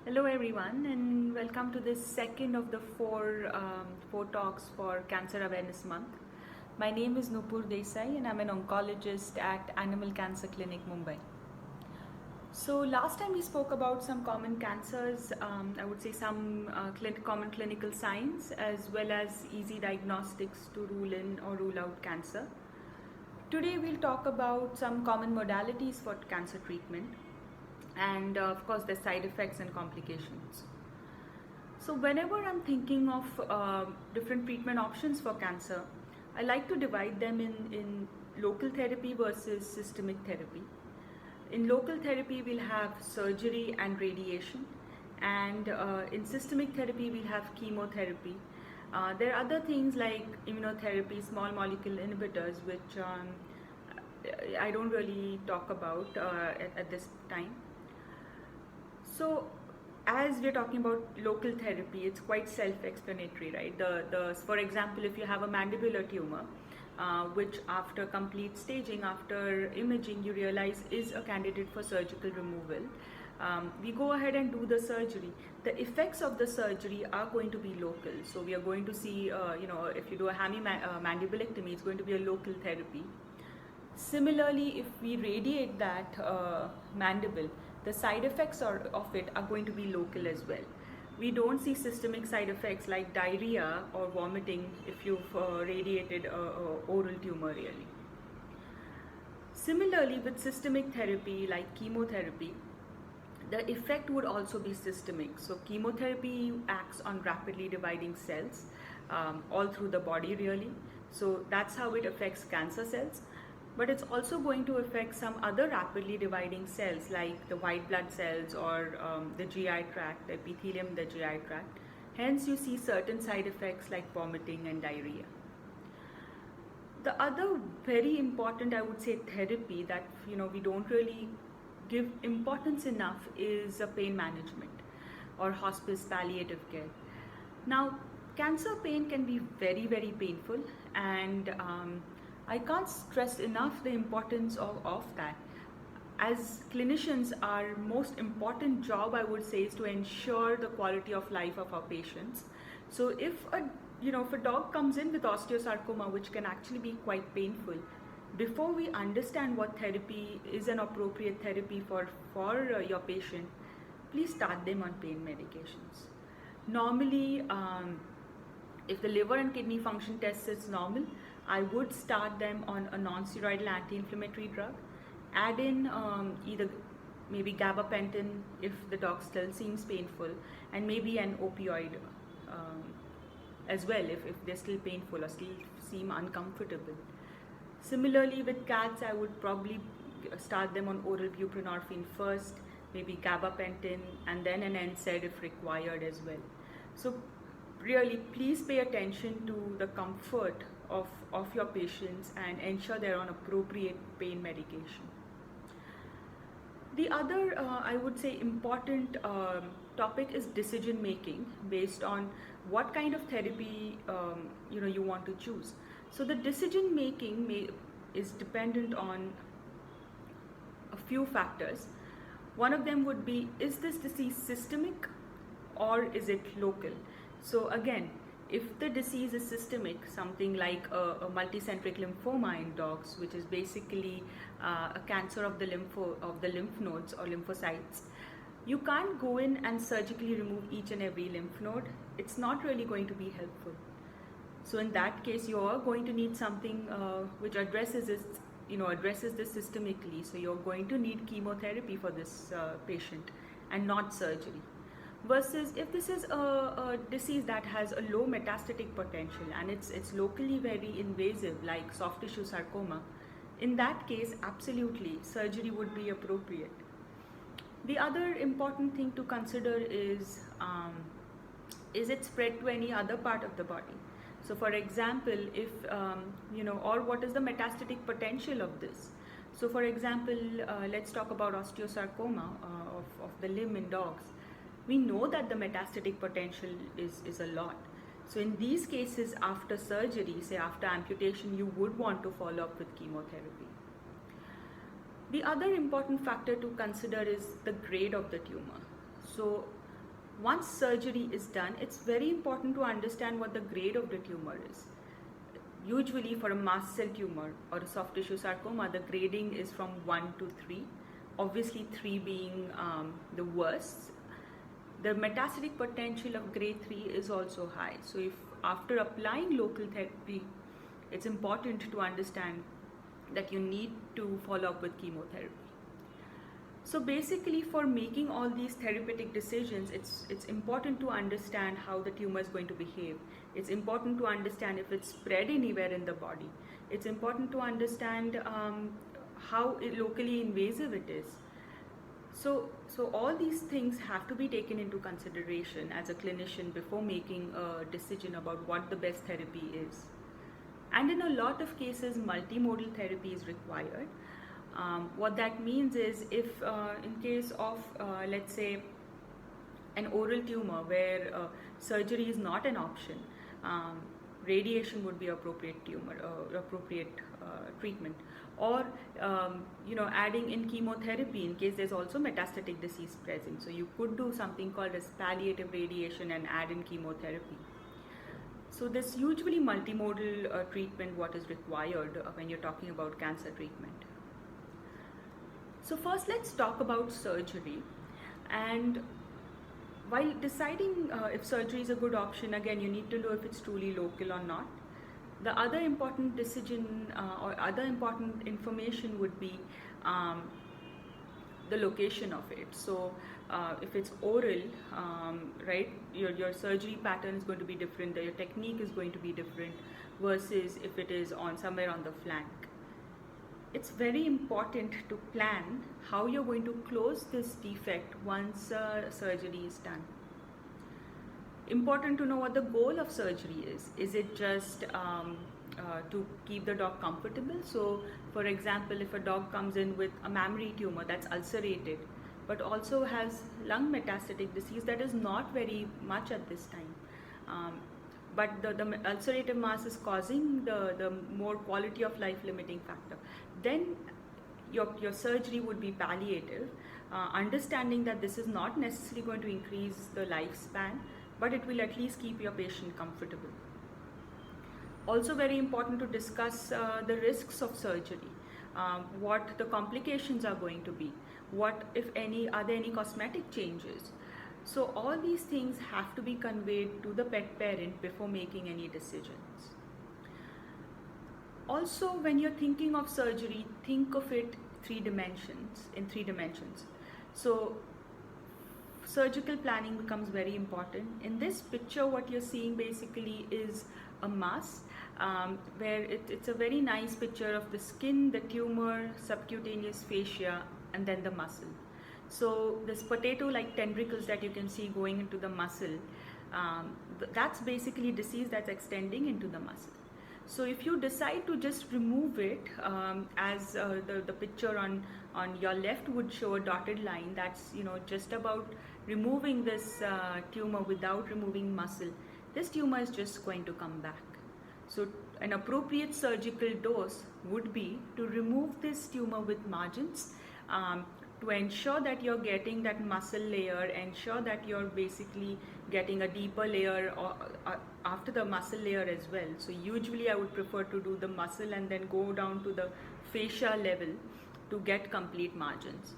Hello everyone and welcome to this second of the four talks for Cancer Awareness Month. My name is Nupur Desai and I'm an oncologist at Animal Cancer Clinic, Mumbai. So last time we spoke about some common cancers, I would say some common clinical signs as well as easy diagnostics to rule in or rule out cancer. Today we'll talk about some common modalities for cancer treatment and of course the side effects and complications. So whenever I'm thinking of different treatment options for cancer, I like to divide them in local therapy versus systemic therapy. In local therapy, we'll have surgery and radiation, and in systemic therapy, we'll have chemotherapy. There are other things like immunotherapy, small molecule inhibitors, which I don't really talk about at this time. So, as we're talking about local therapy, it's quite self-explanatory, right? For example, if you have a mandibular tumor, which after complete staging, after imaging, you realize is a candidate for surgical removal, we go ahead and do the surgery. The effects of the surgery are going to be local. So we are going to see, if you do a mandibulectomy, it's going to be a local therapy. Similarly, if we radiate that mandible, the side effects of it are going to be local as well. We don't see systemic side effects like diarrhea or vomiting if you've radiated a oral tumor really. Similarly, with systemic therapy like chemotherapy, the effect would also be systemic. So chemotherapy acts on rapidly dividing cells all through the body really. So that's how it affects cancer cells. But it's also going to affect some other rapidly dividing cells like the white blood cells or the GI tract, the epithelium in the GI tract. Hence, you see certain side effects like vomiting and diarrhea. The other very important, I would say, therapy that we don't really give importance enough is pain management or hospice palliative care. Now, cancer pain can be very, very painful, and I can't stress enough the importance of that. As clinicians, our most important job, I would say, is to ensure the quality of life of our patients. So if a dog comes in with osteosarcoma, which can actually be quite painful, before we understand what therapy is an appropriate therapy for your patient, please start them on pain medications. Normally, if the liver and kidney function test is normal, I would start them on a non-steroidal anti-inflammatory drug. Add in either maybe gabapentin if the dog still seems painful, and maybe an opioid as well if they're still painful or still seem uncomfortable. Similarly, with cats, I would probably start them on oral buprenorphine first, maybe gabapentin, and then an NSAID if required as well. So really, please pay attention to the comfort of your patients and ensure they're on appropriate pain medication. The other, I would say, important topic is decision making based on what kind of therapy you want to choose. So the decision making is dependent on a few factors. One of them would be, is this disease systemic or is it local? So again, if the disease is systemic, something like a multicentric lymphoma in dogs, which is basically a cancer of the lymph nodes or lymphocytes, you can't go in and surgically remove each and every lymph node. It's not really going to be helpful. So in that case, you are going to need something which addresses this systemically. So you're going to need chemotherapy for this patient and not surgery. Versus if this is a disease that has a low metastatic potential and it's locally very invasive like soft tissue sarcoma, in that case absolutely surgery would be appropriate. The other important thing to consider is it spread to any other part of the body? So for example, if or what is the metastatic potential of this? So for example, let's talk about osteosarcoma of the limb in dogs. We know that the metastatic potential is a lot. So in these cases, after surgery, say after amputation, you would want to follow up with chemotherapy. The other important factor to consider is the grade of the tumor. So Once surgery is done, it's very important to understand what the grade of the tumor is. Usually for a mast cell tumor or a soft tissue sarcoma, the grading is from 1 to 3, obviously 3 being the worst. The metastatic potential of grade 3 is also high. So if after applying local therapy, it's important to understand that you need to follow up with chemotherapy. So basically, for making all these therapeutic decisions, it's important to understand how the tumor is going to behave. It's important to understand if it's spread anywhere in the body. It's important to understand how locally invasive it is. So all these things have to be taken into consideration as a clinician before making a decision about what the best therapy is. And in a lot of cases, multimodal therapy is required. What that means is if in case of let's say an oral tumor where surgery is not an option, radiation would be appropriate treatment, or adding in chemotherapy in case there's also metastatic disease present. So you could do something called as palliative radiation and add in chemotherapy. So there's usually multimodal treatment what is required when you're talking about cancer treatment. So first let's talk about surgery. And while deciding if surgery is a good option, again you need to know if it's truly local or not. The other important decision or other important information would be the location of it. So if it's oral, right, your surgery pattern is going to be different, your technique is going to be different versus if it is on somewhere on the flank. It's very important to plan how you're going to close this defect once surgery is done. Important to know what the goal of surgery is. Is it just to keep the dog comfortable? So for example, if a dog comes in with a mammary tumor that's ulcerated but also has lung metastatic disease that is not very much at this time, but the ulcerative mass is causing the more quality of life limiting factor, then your surgery would be palliative, understanding that this is not necessarily going to increase the lifespan, but it will at least keep your patient comfortable. Also very important to discuss the risks of surgery, what the complications are going to be, what if any, are there any cosmetic changes. So all these things have to be conveyed to the pet parent before making any decisions. Also, when you're thinking of surgery, think of it in three dimensions. So surgical planning becomes very important. In this picture, what you're seeing basically is a mass where it's a very nice picture of the skin, the tumor, subcutaneous fascia, and then the muscle. So this potato-like tendricles that you can see going into the muscle, that's basically disease that's extending into the muscle. So if you decide to just remove it, as the picture on your left would show a dotted line, that's just about removing this tumor without removing muscle, this tumor is just going to come back. So an appropriate surgical dose would be to remove this tumor with margins, to ensure that you're getting that muscle layer, ensure that you're basically getting a deeper layer after the muscle layer as well. So usually I would prefer to do the muscle and then go down to the fascia level to get complete margins.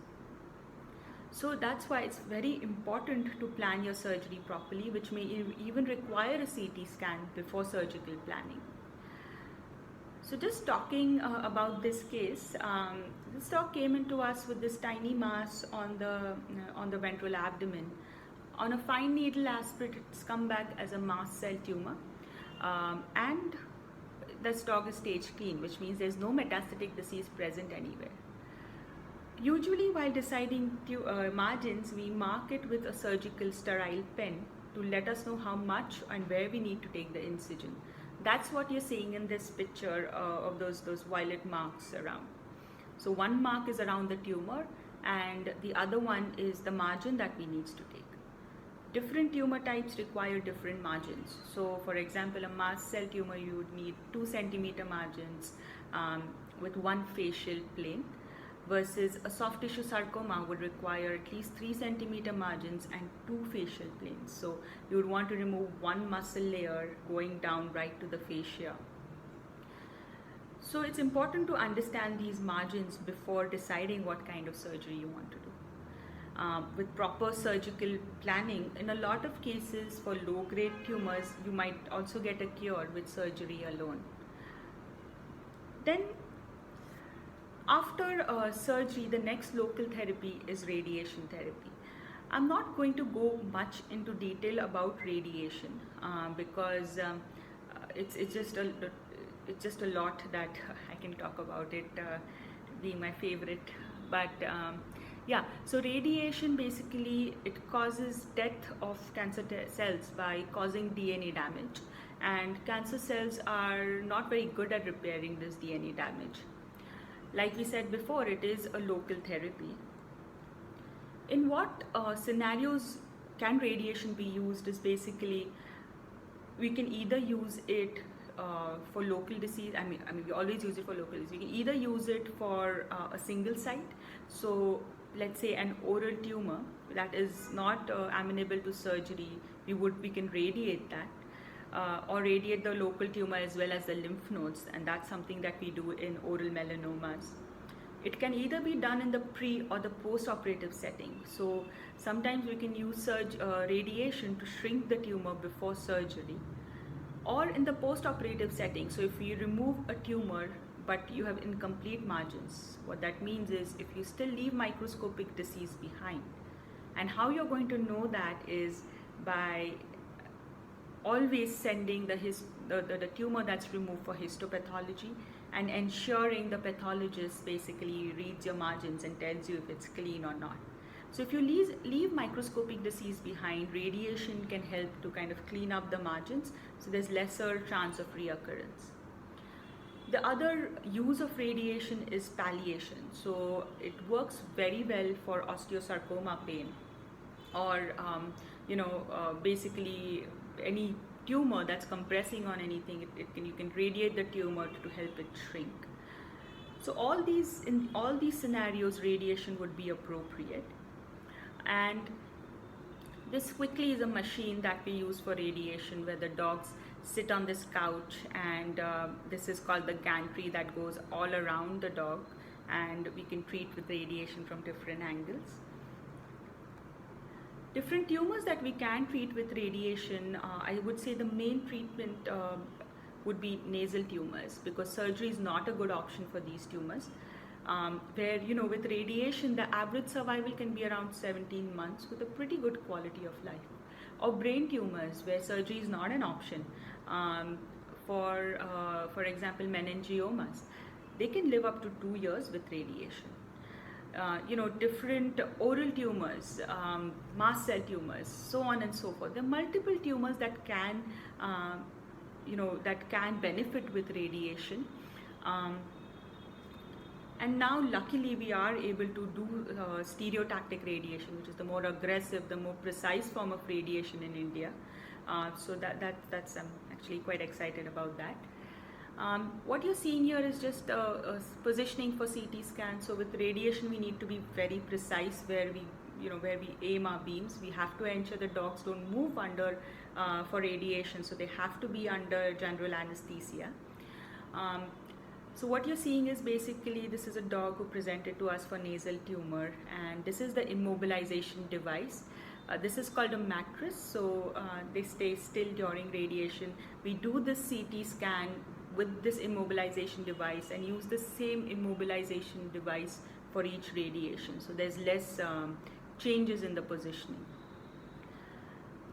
So that's why it's very important to plan your surgery properly, which may even require a CT scan before surgical planning. So just talking about this case, this dog came into us with this tiny mass on the ventral abdomen. On a fine needle aspirate, it's come back as a mast cell tumor, and this dog is stage clean, which means there's no metastatic disease present anywhere. Usually while deciding margins, we mark it with a surgical sterile pen to let us know how much and where we need to take the incision. That's what you're seeing in this picture of those violet marks around. So one mark is around the tumor and the other one is the margin that we need to take. Different tumor types require different margins. So for example, a mast cell tumor, you would need 2 centimeter margins with one facial plane. versus a soft tissue sarcoma would require at least 3 centimeter margins and 2 facial planes. So you would want to remove one muscle layer going down right to the fascia. So it's important to understand these margins before deciding what kind of surgery you want to do. With proper surgical planning, in a lot of cases for low-grade tumors, you might also get a cure with surgery alone. Then, after surgery, the next local therapy is radiation therapy. I'm not going to go much into detail about radiation because it's just a lot that I can talk about it being my favorite. But yeah, so radiation basically, it causes death of cancer cells by causing DNA damage, and cancer cells are not very good at repairing this DNA damage. Like we said before, it is a local therapy. In what scenarios can radiation be used is basically, we can either use it for local disease. I mean, we always use it for local disease. We can either use it for a single site. So let's say an oral tumor that is not amenable to surgery, we can radiate that, or radiate the local tumor as well as the lymph nodes, and that's something that we do in oral melanomas. It can either be done in the pre or the post-operative setting. So sometimes we can use radiation to shrink the tumor before surgery, or in the post-operative setting. So if you remove a tumor but you have incomplete margins, what that means is if you still leave microscopic disease behind. And how you're going to know that is by always sending the tumor that's removed for histopathology and ensuring the pathologist basically reads your margins and tells you if it's clean or not. So if you leave microscopic disease behind, radiation can help to kind of clean up the margins, so there's lesser chance of reoccurrence. The other use of radiation is palliation. So it works very well for osteosarcoma pain, or basically any tumor that's compressing on anything. You can radiate the tumor to help it shrink. So in all these scenarios, radiation would be appropriate. And this quickly is a machine that we use for radiation, where the dogs sit on this couch, and this is called the gantry that goes all around the dog, and we can treat with radiation from different angles. Different tumors that we can treat with radiation, I would say the main treatment would be nasal tumors, because surgery is not a good option for these tumors. Where with radiation the average survival can be around 17 months with a pretty good quality of life. Or brain tumors where surgery is not an option. For example, meningiomas, they can live up to 2 years with radiation. Different oral tumors, mast cell tumors, so on and so forth. There are multiple tumors that can benefit with radiation. And now luckily we are able to do stereotactic radiation, which is the more aggressive, the more precise form of radiation in India. So that's I'm actually quite excited about that. What you're seeing here is just a positioning for CT scan. So with radiation we need to be very precise where we aim our beams. We have to ensure the dogs don't move under for radiation, so they have to be under general anesthesia. So what you're seeing is basically, this is a dog who presented to us for nasal tumor, and this is the immobilization device. This is called a mattress, so they stay still during radiation. We do this CT scan with this immobilization device and use the same immobilization device for each radiation, so there's less changes in the positioning.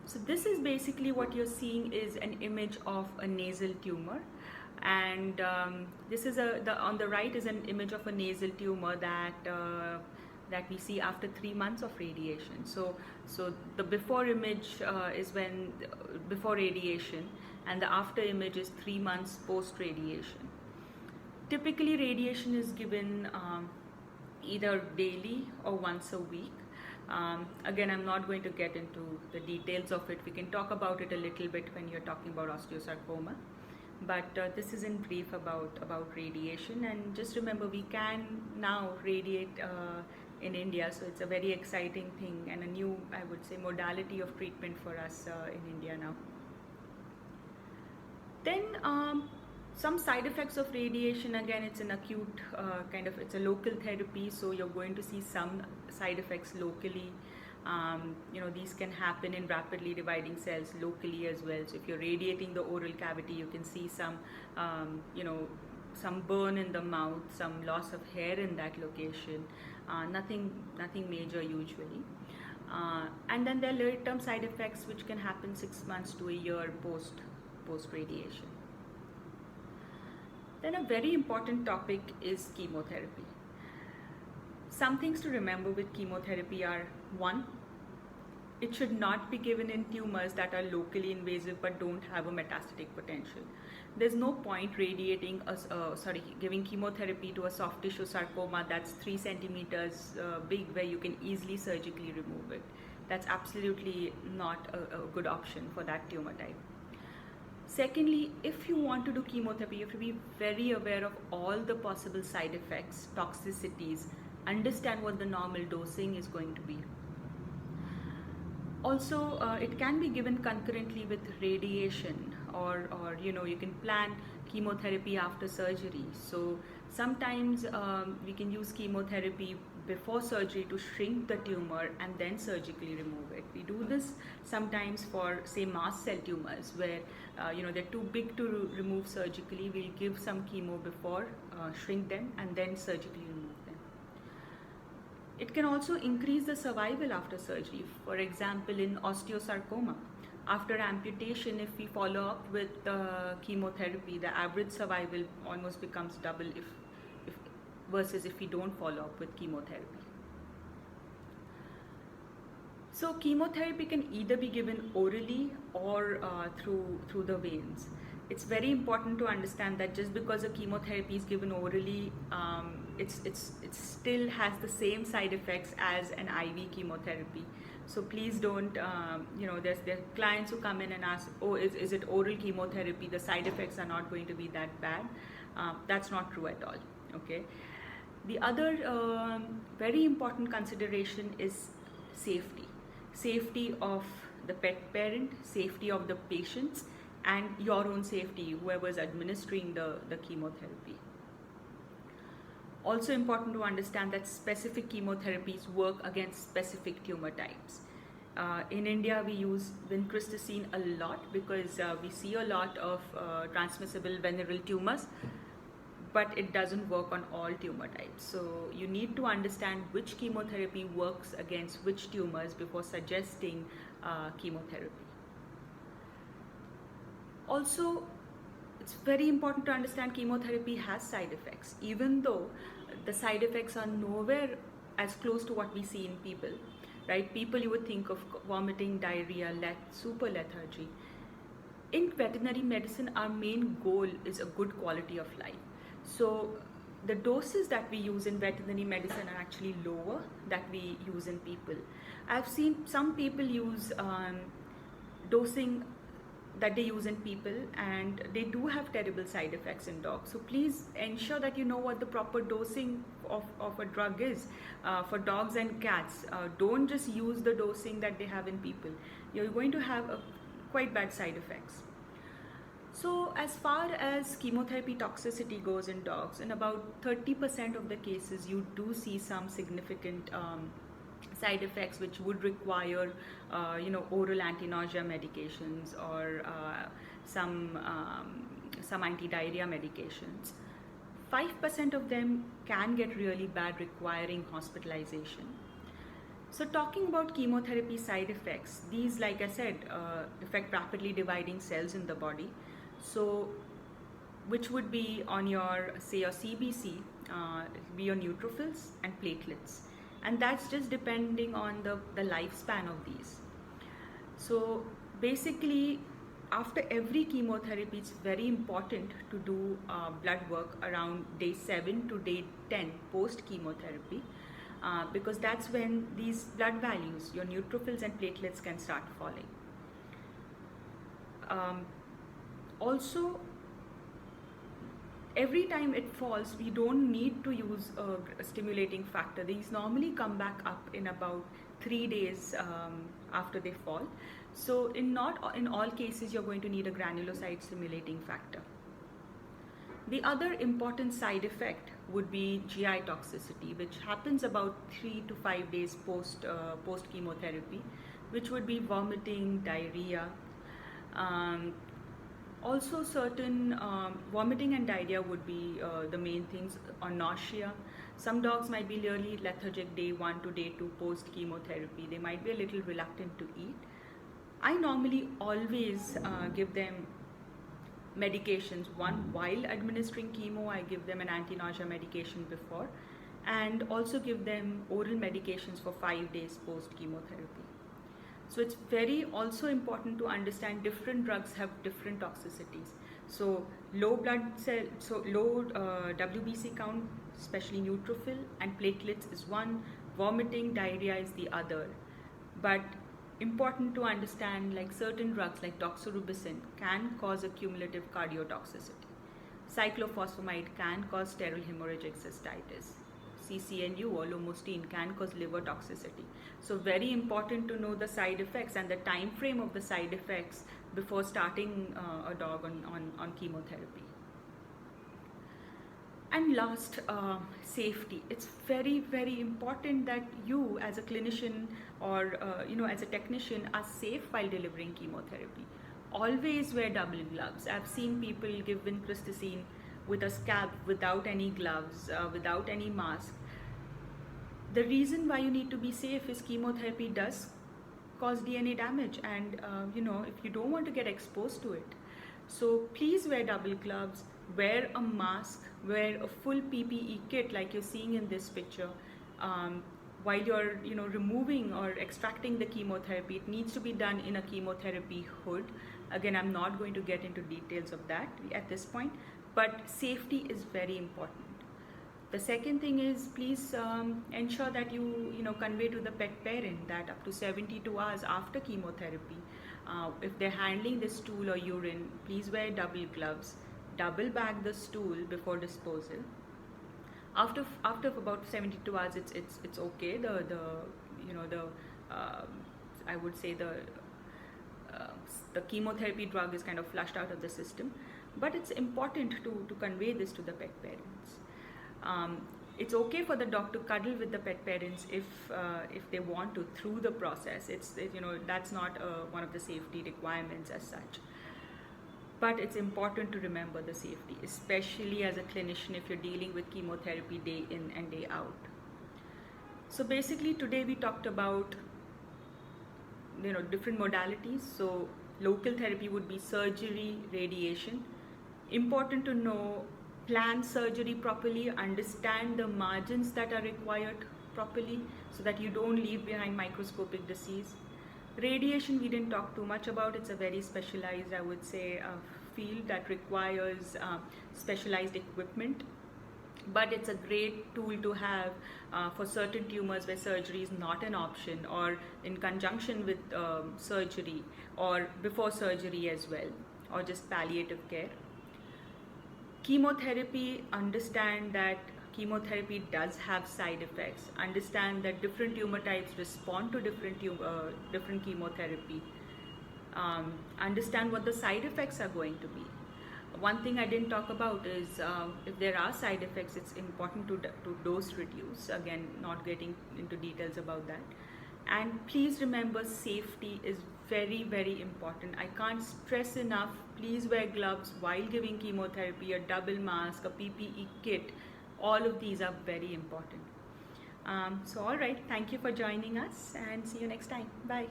So this is basically what you're seeing is an image of a nasal tumor. And this is on the right is an image of a nasal tumor that we see after 3 months of radiation. So the before image is before radiation, and the after image is 3 months post radiation. Typically radiation is given either daily or once a week. Again, I'm not going to get into the details of it. We can talk about it a little bit when you're talking about osteosarcoma. But this is in brief about radiation. And just remember, we can now radiate in India, so it's a very exciting thing and a new, I would say, modality of treatment for us in India now. Then some side effects of radiation, again, it's an acute it's a local therapy, so you're going to see some side effects locally. These can happen in rapidly dividing cells locally as well. So if you're radiating the oral cavity, you can see some, some burn in the mouth, some loss of hair in that location. Nothing major usually. And then there are late-term side effects which can happen 6 months to a year post radiation. Then a very important topic is chemotherapy. Some things to remember with chemotherapy are: 1, it should not be given in tumors that are locally invasive but don't have a metastatic potential. There's no point giving chemotherapy to a soft tissue sarcoma that's 3 centimeters big, where you can easily surgically remove it. That's absolutely not a good option for that tumor type. Secondly, if you want to do chemotherapy, you have to be very aware of all the possible side effects, toxicities, understand what the normal dosing is going to be. Also, it can be given concurrently with radiation, or you can plan chemotherapy after surgery. So sometimes we can use chemotherapy before surgery to shrink the tumor and then surgically remove it. We do this sometimes for, say, mast cell tumors where they're too big to remove surgically. We'll give some chemo before, shrink them, and then surgically remove them. It can also increase the survival after surgery. For example, in osteosarcoma, after amputation, if we follow up with chemotherapy, the average survival almost becomes double versus if we don't follow up with chemotherapy. So chemotherapy can either be given orally or through the veins. It's very important to understand that just because a chemotherapy is given orally, it still has the same side effects as an IV chemotherapy. So please don't, there are clients who come in and ask, oh, is it oral chemotherapy? The side effects are not going to be that bad. That's not true at all, okay? The other very important consideration is safety. Safety of the pet parent, safety of the patients, and your own safety, whoever is administering the chemotherapy. Also important to understand that specific chemotherapies work against specific tumor types. In India, we use vincristine a lot because we see a lot of transmissible venereal tumors, but it doesn't work on all tumor types. So you need to understand which chemotherapy works against which tumors before suggesting chemotherapy. Also, it's very important to understand chemotherapy has side effects, even though the side effects are nowhere as close to what we see in people, right? People, you would think of vomiting, diarrhea, super lethargy. In veterinary medicine, our main goal is a good quality of life. So the doses that we use in veterinary medicine are actually lower that we use in people. I've seen some people use dosing that they use in people, and they do have terrible side effects in dogs. So please ensure that you know what the proper dosing of a drug is for dogs and cats. Don't just use the dosing that they have in people. You're going to have quite bad side effects. So as far as chemotherapy toxicity goes in dogs, in about 30% of the cases, you do see some significant side effects which would require oral anti-nausea medications or some anti-diarrhea medications. 5% of them can get really bad, requiring hospitalization. So talking about chemotherapy side effects, these, like I said, affect rapidly dividing cells in the body. So which would be on your, say, your CBC, be your neutrophils and platelets. And that's just depending on the lifespan of these. So basically, after every chemotherapy, it's very important to do blood work around day 7 to day 10 post chemotherapy, because that's when these blood values, your neutrophils and platelets, can start falling. Also, Every time it falls, we don't need to use a stimulating factor. These normally come back up in about 3 days after they fall. So not in all cases you're going to need a granulocyte stimulating factor. The other important side effect would be GI toxicity, which happens about 3 to 5 days post chemotherapy, which would be vomiting, diarrhea. Um, Also, certain vomiting and diarrhea would be the main things, or nausea. Some dogs might be really lethargic day 1 to day 2 post chemotherapy. They might be a little reluctant to eat. I normally always give them medications. One, while administering chemo, I give them an anti-nausea medication before, and also give them oral medications for 5 days post chemotherapy. So it's very also important to understand different drugs have different toxicities. So low WBC count, especially neutrophil and platelets is one, vomiting, diarrhea is the other. But important to understand, like certain drugs like doxorubicin can cause a cumulative cardiotoxicity. Cyclophosphamide can cause sterile hemorrhagic cystitis. CCNU or lomustine can cause liver toxicity. So very important to know the side effects and the time frame of the side effects before starting a dog on chemotherapy. And last, safety. It's very, very important that you as a clinician or as a technician are safe while delivering chemotherapy. Always wear double gloves. I've seen people give vincristine with a scab without any gloves, without any mask. The reason why you need to be safe is chemotherapy does cause DNA damage, and if you don't want to get exposed to it, so please wear double gloves, wear a mask, wear a full PPE kit like you're seeing in this picture. While you're removing or extracting the chemotherapy, it needs to be done in a chemotherapy hood. Again, I'm not going to get into details of that at this point, but safety is very important. The second thing is, please ensure that you convey to the pet parent that up to 72 hours after chemotherapy, if they're handling the stool or urine, please wear double gloves, double bag the stool before disposal. After about 72 hours, it's okay. I would say the chemotherapy drug is kind of flushed out of the system, but it's important to convey this to the pet parents. It's okay for the dog to cuddle with the pet parents if they want to through the process. That's not one of the safety requirements as such. But it's important to remember the safety, especially as a clinician if you're dealing with chemotherapy day in and day out. So basically today we talked about different modalities. So local therapy would be surgery, radiation. Important to know, plan surgery properly, understand the margins that are required properly so that you don't leave behind microscopic disease. Radiation we didn't talk too much about. It's a very specialized, I would say, field that requires specialized equipment, but it's a great tool to have for certain tumors where surgery is not an option, or in conjunction with surgery, or before surgery as well, or just palliative care. Chemotherapy, understand that chemotherapy does have side effects. Understand that different tumor types respond to different chemotherapy. Understand what the side effects are going to be. One thing I didn't talk about is if there are side effects, it's important to dose reduce. Again, not getting into details about that. And please remember, safety is very, very important. I can't stress enough. Please wear gloves while giving chemotherapy, a double mask, a PPE kit. All of these are very important. So all right, thank you for joining us, and see you next time. Bye.